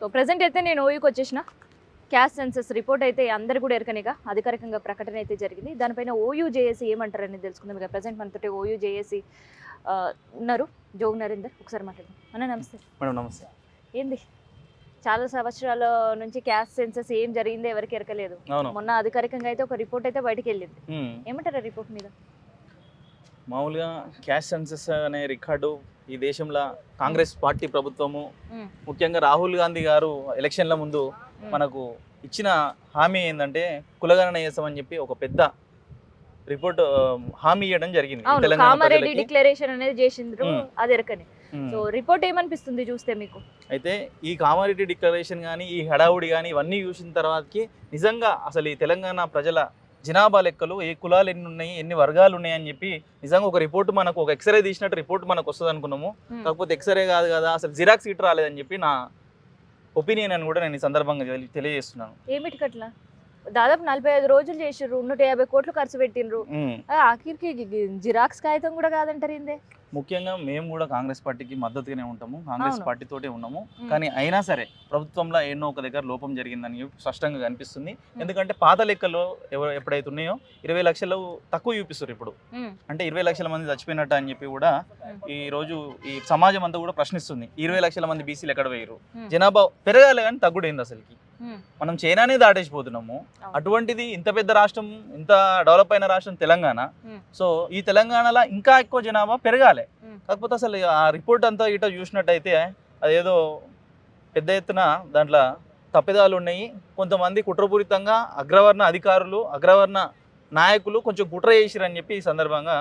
So present అయితే నేను ఓయూకి వచ్చేసిన క్యాస్ట్ సెన్సస్ రిపోర్ట్ అయితే అందరు కూడా ఎరకనేగా అధికారికంగా ప్రకటన అయితే జరిగింది. దానిపైన ఓయూ జేఏసీ ఏమంటారని తెలుసుకుందాం. ఇక ప్రెసెంట్ మనతోటి ఓయూ జేఏసీ ఉన్నారు, జోగ్ నరేందర్. ఒకసారి మాట్లాడదాం. అన్న నమస్తే. మేడం నమస్తే. ఏంది చాలా సంవత్సరాల నుంచి క్యాస్ట్ సెన్సస్ ఏం జరిగిందో ఎవరికి ఎరకలేదు. మొన్న అధికారికంగా అయితే ఒక రిపోర్ట్ అయితే బయటకు వెళ్ళింది. ఏమంటారు రిపోర్ట్ మీద? మామూలుగా క్యాస్ట్ సెన్సస్ అనే రికార్డు ఈ దేశంలో కాంగ్రెస్ పార్టీ ప్రభుత్వము ముఖ్యంగా రాహుల్ గాంధీ గారు ఎలక్షన్ల ముందు మనకు ఇచ్చిన హామీ ఏంటంటే కులగణన చేస్తామని చెప్పి ఒక పెద్ద రిపోర్ట్ హామీ ఇవ్వడం జరిగింది. కామారెడ్డి డిక్లరేషన్ అనేది చేసిండ్రు, అది ఎరకనే. సో రిపోర్ట్ ఏమనిపిస్తుంది చూస్తే మీకు? అయితే ఈ కామారెడ్డి డిక్లరేషన్ కానీ ఈ హడావుడి కానీ ఇవన్నీ చూసిన తర్వాతకి నిజంగా అసలు ఈ తెలంగాణ ప్రజల జనాభా లెక్కలు, ఏ కులాలు ఎన్ని ఉన్నాయి, ఎన్ని వర్గాలు ఉన్నాయి అని చెప్పి నిజంగా ఒక రిపోర్ట్ మనకు ఒక ఎక్స్రే తీసినట్టు రిపోర్ట్ మనకు వస్తుంది అనుకున్నాము. కాకపోతే ఎక్స్రే కాదు కదా, అసలు జిరాక్స్ సీట్ రాలేదని చెప్పి నా ఒపీనియన్ అని కూడా నేను ఈ సందర్భంగా తెలియజేస్తున్నాను. ఏమిటి కట్లా దాదాపు 45 రోజులు చేసిర్రు, 150 కోట్లు ఖర్చు పెట్టిండ్రు, ఆఖరికి జిరాక్స్ కాగితం కూడా కాదంటారు ఏందే? ముఖ్యంగా మేము కూడా కాంగ్రెస్ పార్టీకి మద్దతుగానే ఉంటాము, కాంగ్రెస్ పార్టీతోటే ఉన్నాము. కానీ అయినా సరే ప్రభుత్వంలో ఎన్నో ఒక దగ్గర లోపం జరిగిందని స్పష్టంగా కనిపిస్తుంది. ఎందుకంటే పాత లెక్కల్లో ఎప్పుడైతే ఉన్నాయో 20 లక్షలు తక్కువ చూపిస్తారు ఇప్పుడు. అంటే 20 లక్షల మంది చచ్చిపోయినట్టు అని చెప్పి కూడా ఈ రోజు ఈ సమాజం అంతా కూడా ప్రశ్నిస్తుంది. 20 లక్షల మంది బీసీలు ఎక్కడ పోయారు? జనాభా పెరగాలి కానీ తగ్గుడైంది. అసలుకి మనం చైనానే దాటేసిపోతున్నాము. అటువంటిది ఇంత పెద్ద రాష్ట్రం, ఇంత డెవలప్ అయిన రాష్ట్రం తెలంగాణ. సో ఈ తెలంగాణలో ఇంకా ఎక్కువ జనాభా పెరగాలి. కాకపోతే అసలు ఆ రిపోర్ట్ అంతా ఇట చూసినట్టయితే అదేదో పెద్ద ఎత్తున దాంట్లో తప్పిదాలు ఉన్నాయి. కొంతమంది కుట్రపూరితంగా అగ్రవర్ణ అధికారులు, అగ్రవర్ణ నాయకులు కొంచెం కుట్ర చేసిరని చెప్పి ఈ సందర్భంగా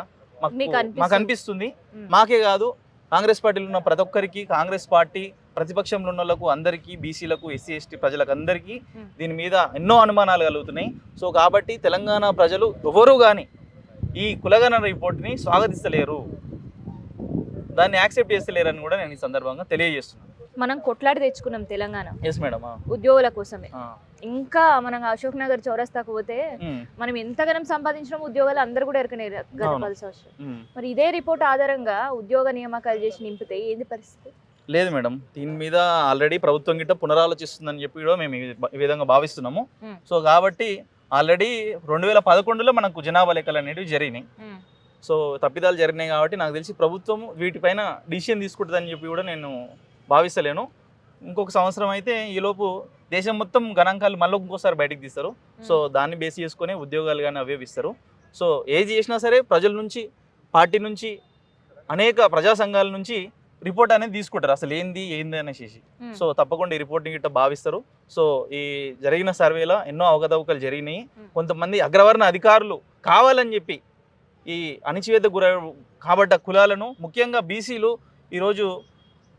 మాకు అనిపిస్తుంది. మాకే కాదు, కాంగ్రెస్ పార్టీలో ఉన్న ప్రతి ఒక్కరికి, కాంగ్రెస్ పార్టీ ప్రతిపక్షంలో ఉన్న వాళ్ళకు అందరికీ, బీసీలకు, ఎస్సీ ఎస్టీ ప్రజలకు అందరికీ దీని మీద ఎన్నో అనుమానాలు కలుగుతున్నాయి. సో కాబట్టి తెలంగాణ ప్రజలు ఎవరు కానీ ఈ కులగణన రిపోర్ట్ని స్వాగతిస్తలేరు, దాన్ని యాక్సెప్ట్ చేస్తలేరు అని కూడా నేను ఈ సందర్భంగా తెలియజేస్తున్నాను. మనం కొట్లాడి తెచ్చుకున్నాం తెలంగాణ. ఎస్ మేడం, ఉద్యోగుల కోసమే. ఇంకా మనం అశోక్ నగర్ చౌరస్తాకు పోతే మనం ఎంతగానం సంపాదించిన ఉద్యోగాలు అందరు కూడా ఎరకనే గత 10 సంవత్సరాలు. మరి ఇదే రిపోర్ట్ ఆధారంగా ఉద్యోగ నియామకాలు చేసి నింపితే ఏంది పరిస్థితి? లేదు మేడం, దీని మీద ఆల్రెడీ ప్రభుత్వం గిట్ట పునరాలోచిస్తుందని చెప్పి కూడా మేము ఈ విధంగా భావిస్తున్నాము. సో కాబట్టి ఆల్రెడీ 2011లో మనకు జనాభా లెక్కలు అనేవి జరిగినాయి. సో తప్పిదాలు జరిగినాయి కాబట్టి నాకు తెలిసి ప్రభుత్వం వీటిపైన డిసిషన్ తీసుకుంటుందని చెప్పి కూడా నేను భావిస్తలేను. ఇంకొక సంవత్సరం అయితే ఈలోపు దేశం మొత్తం గణాంకాలు మళ్ళీ ఇంకోసారి బయటకు తీస్తారు. సో దాన్ని బేస్ చేసుకుని ఉద్యోగాలు కానీ అవే ఇస్తారు. సో ఏది చేసినా సరే ప్రజల నుంచి, పార్టీ నుంచి, అనేక ప్రజా సంఘాల నుంచి రిపోర్ట్ అనేది తీసుకుంటారు, అసలు ఏంది అనేసి. సో తప్పకుండా ఈ రిపోర్ట్ని గిట్ట భావిస్తారు. సో ఈ జరిగిన సర్వేలో ఎన్నో అవకతవకలు జరిగినాయి. కొంతమంది అగ్రవర్ణ అధికారులు కావాలని చెప్పి ఈ అణిచివేత గుర కాబట్ట కులాలను, ముఖ్యంగా బీసీలు ఈరోజు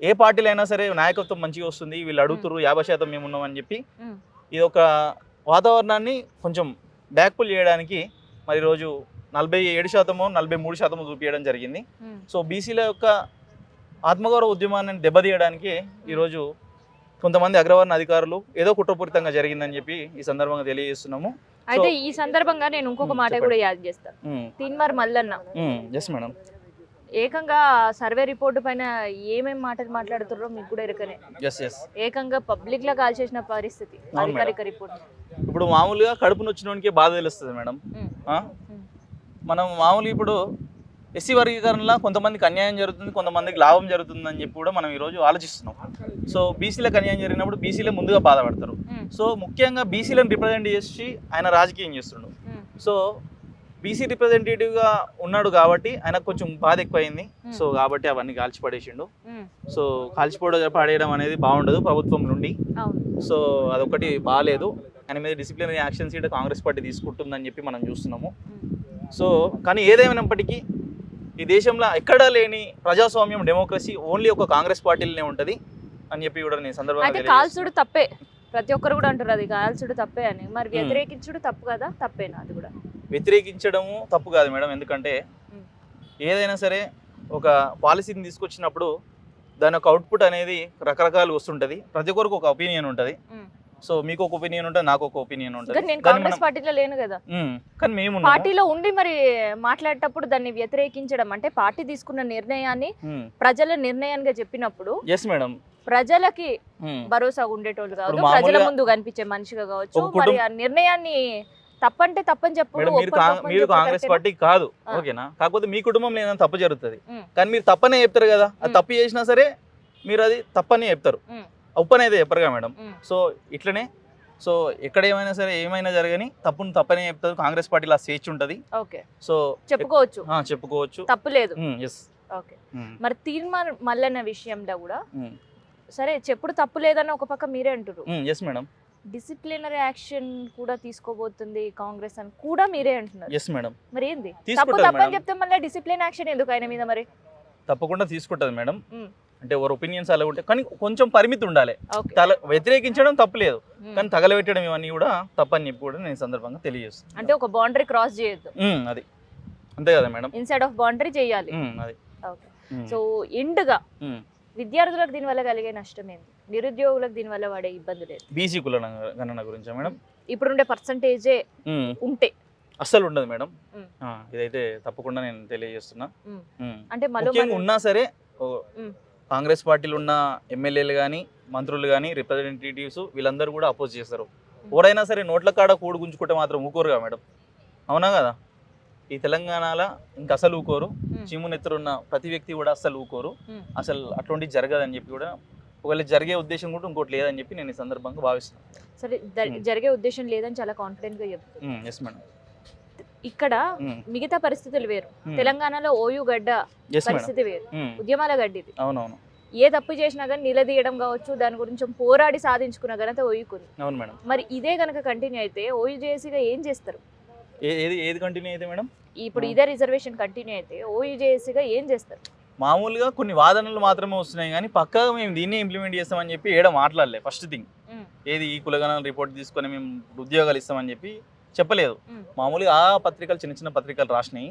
ఏ పార్టీలో అయినా సరే నాయకత్వం మంచిగా వస్తుంది, వీళ్ళు అడుగుతారు 50% మేము ఉన్నామని చెప్పి ఇది ఒక వాతావరణాన్ని కొంచెం బ్యాక్పుల్ చేయడానికి మరి ఈరోజు 47%, 43% చూపించడం జరిగింది. సో బీసీల యొక్క ఆత్మగౌరవ ఉద్యమాన్ని దెబ్బతీయడానికి ఈరోజు కొంతమంది అగ్రవర్ణ అధికారులు ఏదో కుట్రపూరితంగా జరిగిందని చెప్పి ఈ సందర్భంగా తెలియజేస్తున్నాము. అయితే ఈ సందర్భంగా నేను ఇంకొక మాట కూడా యాద్ చేస్తాను. తీన్మార్ మల్లన్న మేడం ఏకంగా సర్వే రిపోర్ట్ పైన ఏమేమి మాటలు మాట్లాడుతున్నారో మీకు కూడా ఎరకనే. ఏకంగా పబ్లిక్ లా కాల్ చేసిన పరిస్థితి అధికారిక రిపోర్ట్. ఇప్పుడు మామూలుగా కడుపు నొచ్చినోనికి బాధ తెలుస్తుంది మేడం. మనం మామూలుగా ఇప్పుడు ఎస్సీ వర్గీకరణలో కొంతమందికి అన్యాయం జరుగుతుంది, కొంతమందికి లాభం జరుగుతుందని చెప్పి కూడా మనం ఈరోజు ఆలోచిస్తున్నాం. సో బీసీలకు అన్యాయం జరిగినప్పుడు బీసీలే ముందుగా బాధపడతారు. సో ముఖ్యంగా బీసీలను రిప్రజెంట్ చేసి ఆయన రాజకీయం చేస్తున్నాడు. సో బీసీ రిప్రజెంటేటివ్గా ఉన్నాడు కాబట్టి ఆయనకు కొంచెం బాధ ఎక్కువైంది. సో కాబట్టి అవన్నీ కాల్చిపడేసిండు. సో కాల్చిపడేయడం అనేది బాగుండదు ప్రభుత్వం నుండి. సో అదొకటి బాగాలేదు. ఆయన మీద డిసిప్లినరీ యాక్షన్స్ కూడా కాంగ్రెస్ పార్టీ తీసుకుంటుందని చెప్పి మనం చూస్తున్నాము. సో కానీ ఏదేమైనప్పటికీ ఈ దేశంలో ఎక్కడా లేని ప్రజాస్వామ్యం, డెమోక్రసీ ఓన్లీ ఒక కాంగ్రెస్ పార్టీలోనే ఉంటుంది అని చెప్పి కూడా నేను సందర్భంగా కాల్చుడు తప్పే, ప్రతి ఒక్కరు కూడా అంటారు అది కాల్చుడు తప్పే అని. మరి వ్యతిరేకించుడు తప్పు కదా? తప్పేనా అది కూడా? వ్యతిరేకించడము తప్పు కాదు మేడం. ఎందుకంటే ఏదైనా సరే ఒక పాలసీని తీసుకొచ్చినప్పుడు దాని యొక్క అవుట్పుట్ అనేది రకరకాలు వస్తుంటుంది. ప్రతి ఒక్కరికి ఒక ఒపీనియన్ ఉంటుంది. సో మీకు ఒక ఒపీనియన్ ఉంటుంది, నాకు ఒక ఒపీనియన్ ఉంటుంది. నేను కాంగ్రెస్ పార్టీలో లేను కదా, కానీ మేము పార్టీలో ఉండి మరి మాట్లాడేటప్పుడు దాన్ని వ్యతిరేకించడం అంటే పార్టీ తీసుకున్న నిర్ణయాన్ని ప్రజల నిర్ణయాన్ని చెప్పినప్పుడు ఎస్ మేడం ప్రజలకి ఉమ్. భరోసా ఉండేటోళ్ళు కాదు, ఇప్పుడు ప్రజల మామూలుగా ముందు కనిపించే మనిషిగా కావచ్చు. ఒక మరి ఆ నిర్ణయాన్ని తప్పంటే తప్పని చెప్పు, మేడం మీరు ఒప్పని తప్పని మీరు చెప్పు, కాంగ్రెస్ కరెక్టేనా? పార్టీ కాదు, ఆ. ఓకేనా? కాకపోతే మీ కుటుంబంలో ఏదైనా తప్పు జరుగుతుంది, ఉమ్. కానీ మీరు తప్పనే చెప్తారు కదా. అది ఉమ్. తప్పు చేసినా సరే మీరు అది తప్పని చెప్తారు, ఉమ్. ఉప్పని అయితే చెప్పరుగా మేడం. ఉమ్. సో ఇట్లనే, సో ఎక్కడ ఏమైనా సరే ఏమైనా జరగని తప్పును తప్పనే చెప్తారు. కాంగ్రెస్ పార్టీలో ఆ స్వేచ్ఛ ఉంటుంది. ఓకే, సో చెప్పుకోవచ్చు, చెప్పుకోవచ్చు. తప్పు లేదు. ఎస్. ఓకే, మరి తీర్మానం మల్లన్న విషయంలో కూడా సరే చెప్పుడు తప్పు లేదని ఒక పక్క మీరే అంటారు, ఎస్ మేడం. డిసిప్లినరీ యాక్షన్ కూడా తీసుకోబోతుంది కాంగ్రెస్ అని కూడా మీరే అంటున్నారు. Yes madam. మరి ఏంది తప్పు తీసుకుంటారు తప్పని మేడం. చెప్తే మళ్ళీ డిసిప్లిన్ యాక్షన్ ఎందుకు ఆయన మీద మరి? తప్పకుండా తీసుకుంటుంది మేడం. ఉమ్. అంటే ఎవరు ఒపీనియన్స్ అలా ఉంటాయి, కానీ కొంచెం పరిమితి ఉండాలి. ఓకే. వ్యతిరేకించడం తప్పలేదు, ఉమ్. కానీ తగలబెట్టడం ఇవన్నీ కూడా తప్పని చెప్పి కూడా నేను ఈ సందర్భంగా తెలియజేస్తాను. అంటే ఒక బౌండరీ క్రాస్ చేయొద్దు, అది అంతే కదా మేడం. ఇన్సైడ్ ఆఫ్ బౌండరీ చేయాలి. అది. ఓకే. సో ఎండ్గా ఉమ్. విద్యార్థులకు దీనివల్ల కలిగే నష్టం ఏంది, నిరుద్యోగులకు దీనివల్ల పడే ఇబ్బందులు ఏంది? బీసీ కుల గణన గురించా మేడం? ఇప్పుడుండే పర్సంటేజే ఉంటే అస్సలు ఉండదు మేడం. ఉమ్. ఇదైతే తప్పకుండా నేను తెలియజేస్తున్నా. ఉమ్. అంటే మళ్ళీ ముఖ్యంగా ఉన్నా సరే ఉమ్. కాంగ్రెస్ పార్టీలో ఉన్న ఎమ్మెల్యేలు కానీ మంత్రులు కానీ రిప్రజెంటేటివ్స్ వీళ్ళందరూ కూడా అపోజ్ చేస్తారు. ఎవరైనా సరే నోట్ల కాడ కూడు గుంజుకుంటే మాత్రం ఊకోరుగా మేడం, అవునా కదా? ఈ తెలంగాణలో ఇంకా అసలు ఊకోరు. చీమునెత్తురున్న ప్రతి వ్యక్తి కూడా అస్సలు ఊకోరు. అసలు అటువంటిది జరగదని చెప్పి కూడా, ఒకవేళ జరిగే ఉద్దేశం కూడా ఇంకోటి లేదని చెప్పి నేను ఈ సందర్భంగా భావిస్తున్నాను. సరే, జరిగే ఉద్దేశం లేదని చాలా కాన్ఫిడెంట్ గా చెప్తాను. Yes madam. ఇక్కడ మిగతా పరిస్థితులు వేరు, తెలంగాణలో ఓయూ గడ్డ పరిస్థితి వేరు, ఉద్యమాల గడ్డ ఇది. అవునవును. ఏ తప్పు చేసినా కానీ నిలదీయడం కావచ్చు, దాని గురించి పోరాడి సాధించుకున్న ఘనత ఓయూకుంది. అవును మేడం. మరి ఇదే గనక కంటిన్యూ అయితే ఓయూ జేఏసీగా ఏం చేస్తారు? ఏది కంటిన్యూ అయితే మేడం? ఇప్పుడు ఇదే రిజర్వేషన్ కంటిన్యూ అయితే ఓయూ జేఏసీగా ఏం చేస్తారు? మామూలుగా కొన్ని వాదనలు మాత్రమే వస్తున్నాయి, కానీ పక్కాగా మేము దీన్ని ఇంప్లిమెంట్ చేస్తామని చెప్పి ఏడ మాట్లాడలే. ఫస్ట్ థింగ్ ఏది ఈ కులగణన రిపోర్ట్ తీసుకొని మేము ఉద్యోగాలు ఇస్తామని చెప్పి చెప్పలేదు. మామూలుగా ఆ పత్రికలు చిన్న చిన్న పత్రికలు రాసినాయి.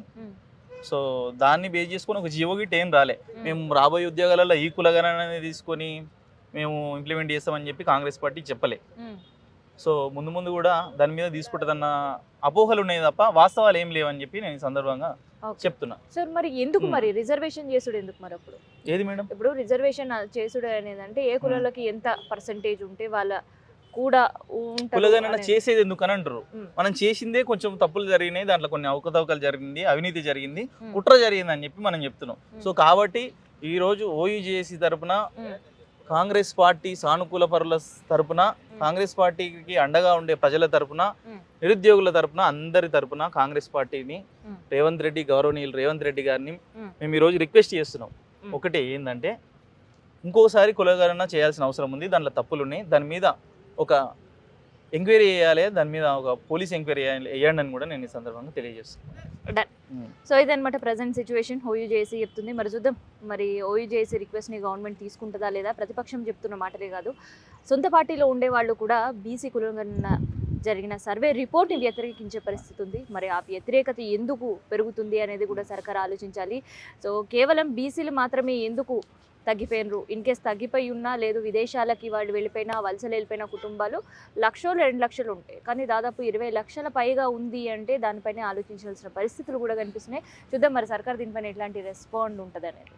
సో దాన్ని బేస్ చేసుకొని ఒక జియో గిట్ ఏం రాలే. మేము రాబోయే ఉద్యోగాలలో ఈ కులగణన తీసుకొని మేము ఇంప్లిమెంట్ చేస్తామని చెప్పి కాంగ్రెస్ పార్టీ చెప్పలే. సో ముందు ముందు కూడా దాని మీద తీసుకుంటుందన్న అపోహలు ఉన్నాయి తప్ప వాస్తవాలు ఏం లేవని చెప్పి నేను ఈ సందర్భంగా చెప్తున్నా. సార్ మరి ఎందుకు మరి రిజర్వేషన్ చేసుడు ఎందుకు మరి? అప్పుడు ఏది మేడం? ఇప్పుడు రిజర్వేషన్ చేసుడు అనేది అంటే ఏ కులాలకి ఎంత పర్సంటేజ్ ఉంటే వాళ్ళ కూడా కులగణన చేసేది ఎందుకు అని అంటారు. మనం చేసిందే కొంచెం తప్పులు జరిగినాయి, దాంట్లో కొన్ని అవకతవకలు జరిగింది, అవినీతి జరిగింది, కుట్ర జరిగింది అని చెప్పి మనం చెప్తున్నాం. సో కాబట్టి ఈ రోజు ఓయూజేఏసీ తరపున కాంగ్రెస్ పార్టీ సానుకూల పరుల తరపున, కాంగ్రెస్ పార్టీకి అండగా ఉండే ప్రజల తరపున, నిరుద్యోగుల తరపున, అందరి తరపున కాంగ్రెస్ పార్టీని రేవంత్ రెడ్డి, గౌరవనీయులు రేవంత్ రెడ్డి గారిని మేము ఈరోజు రిక్వెస్ట్ చేస్తున్నాం. ఒకటే ఏంటంటే ఇంకోసారి కులగణన చేయాల్సిన అవసరం ఉంది, దాంట్లో తప్పులు ఉన్నాయి, దాని మీద ఒక ఎంక్వైరీ చేయాలి, దాని మీద ఒక పోలీస్ ఎంక్వైరీ వేయండి అని కూడా నేను ఈ సందర్భంగా తెలియజేస్తున్నాను. డన్. సో ఇదన్నమాట ప్రజెంట్ సిచ్యువేషన్. ఓయూజేఏసీ చెప్తుంది, మరి చూద్దాం మరి ఓయూజేఏసీ రిక్వెస్ట్ని గవర్నమెంట్ తీసుకుంటుందా లేదా. ప్రతిపక్షం చెప్తున్న మాటలే కాదు, సొంత పార్టీలో ఉండే వాళ్ళు కూడా బీసీ కులగణన జరిగిన సర్వే రిపోర్ట్ని వ్యతిరేకించే పరిస్థితి ఉంది. మరి ఆ వ్యతిరేకత ఎందుకు పెరుగుతుంది అనేది కూడా సర్కారు ఆలోచించాలి. సో కేవలం బీసీలు మాత్రమే ఎందుకు తగ్గిపోయినరు, ఇన్ కేస్ తగ్గిపోయి ఉన్నా లేదు విదేశాలకి వాళ్ళు వెళ్ళిపోయినా, వలసలు వెళ్ళిపోయిన కుటుంబాలు 1,00,000 2 లక్షలు ఉంటాయి, కానీ దాదాపు 20 లక్షల పైగా ఉంది అంటే దానిపైన ఆలోచించాల్సిన పరిస్థితులు కూడా కనిపిస్తున్నాయి. చూద్దాం మరి సర్కార్ దీనిపైన ఎట్లాంటి రెస్పాండ్ ఉంటుంది అనేది.